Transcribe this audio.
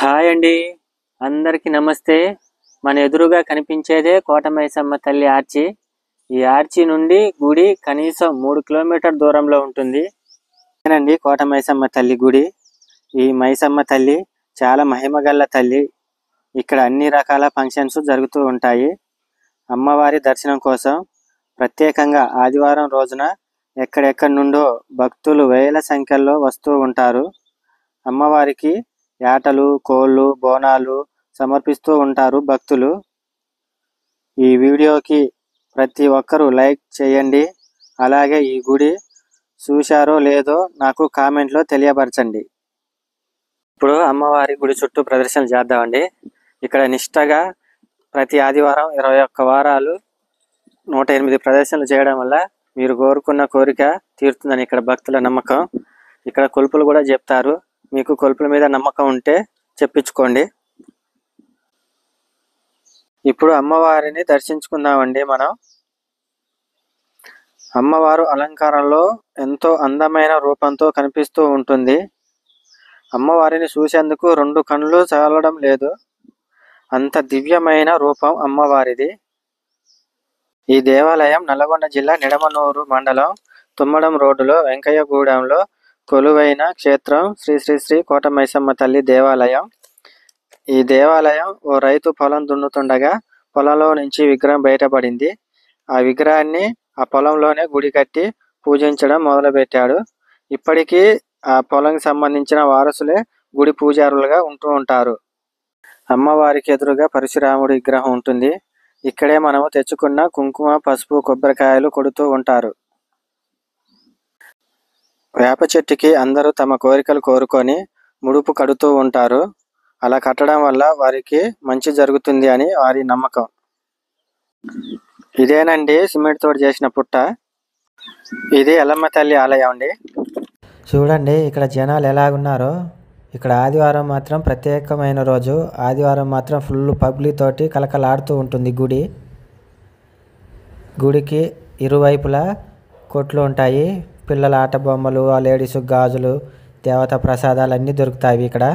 Hi అండి, అందరికీ నమస్తే. మన ఎదురుగా కనిపించేదే కోటమైసమ్మ తల్లి ఆర్చి. ఈ ఆర్చి నుండి గుడి కనీసం 3 కిలోమీటర్ దూరంలో ఉంటుంది. ఇదేనండి కోటమైసమ్మ తల్లి గుడి. ఈ మైసమ్మ తల్లి చాలా మహిమగల్ల తల్లి. ఇక్కడ అన్ని రకాల ఫంక్షన్స్ జరుగుతూ ఉంటాయి. అమ్మవారి దర్శనం కోసం ప్రత్యేకంగా ఆదివారం రోజున ఎక్కడెక్కడి నుండో భక్తులు వేల సంఖ్యలో వస్తూ ఉంటారు. అమ్మవారికి యాటలు, కోళ్ళు, బోనాలు సమర్పిస్తూ ఉంటారు భక్తులు. ఈ వీడియోకి ప్రతి ఒక్కరూ లైక్ చేయండి. అలాగే ఈ గుడి చూశారో లేదో నాకు కామెంట్లో తెలియపరచండి. ఇప్పుడు అమ్మవారి గుడి చుట్టూ ప్రదర్శనలు చేద్దామండి. ఇక్కడ నిష్టగా ప్రతి ఆదివారం 21 వారాలు 108 ప్రదర్శనలు చేయడం వల్ల మీరు కోరుకున్న కోరిక తీరుతుందని ఇక్కడ భక్తుల నమ్మకం. ఇక్కడ కొలుపులు కూడా చెప్తారు. మీకు కొలుపుల మీద నమ్మకం ఉంటే చెప్పించుకోండి. ఇప్పుడు అమ్మవారిని దర్శించుకుందామండి. మనం అమ్మవారు అలంకారంలో ఎంతో అందమైన రూపంతో కనిపిస్తూ ఉంటుంది. అమ్మవారిని చూసేందుకు 2 కళ్ళు చాలడం లేదు, అంత దివ్యమైన రూపం అమ్మవారిది. ఈ దేవాలయం నల్గొండ జిల్లా నిడమనూరు మండలం తుమ్మడం రోడ్డులో వెంకయ్యగూడెంలో కొలువైన క్షేత్రం శ్రీ శ్రీ శ్రీ కోటమైసమ్మ తల్లి దేవాలయం. ఈ దేవాలయం ఓ రైతు పొలం దున్నుతుండగా పొలంలో నుంచి విగ్రహం బయటపడింది. ఆ విగ్రహాన్ని ఆ పొలంలోనే గుడి కట్టి పూజించడం మొదలుపెట్టాడు. ఇప్పటికీ ఆ పొలంకి సంబంధించిన వారసులే గుడి పూజారులుగా ఉంటూ ఉంటారు. అమ్మవారికి ఎదురుగా పరశురాముడి విగ్రహం ఉంటుంది. ఇక్కడే మనము తెచ్చుకున్న కుంకుమ, పసుపు, కొబ్బరికాయలు కొడుతూ ఉంటారు. వేప చెట్టుకి అందరూ తమ కోరికలు కోరుకొని ముడుపు కడుతూ ఉంటారు. అలా కట్టడం వల్ల వారికి మంచి జరుగుతుంది అని వారి నమ్మకం. ఇదేనండి సిమెంట్ తోటి చేసిన పుట్ట. ఇది ఎల్లమ్మ తల్లి ఆలయం అండి. చూడండి ఇక్కడ జనాలు ఎలాగున్నారో. ఇక్కడ ఆదివారం మాత్రం ప్రత్యేకమైన రోజు. ఆదివారం మాత్రం ఫుల్ పబ్లిక్ తోటి కలకలాడుతూ ఉంటుంది గుడి. గుడికి ఇరువైపులా కొట్లు ఉంటాయి. పిల్లల ఆట బొమ్మలు, లేడీస్ గాజులు, దేవతా ప్రసాదాలు అన్నీ దొరుకుతాయి ఇక్కడ.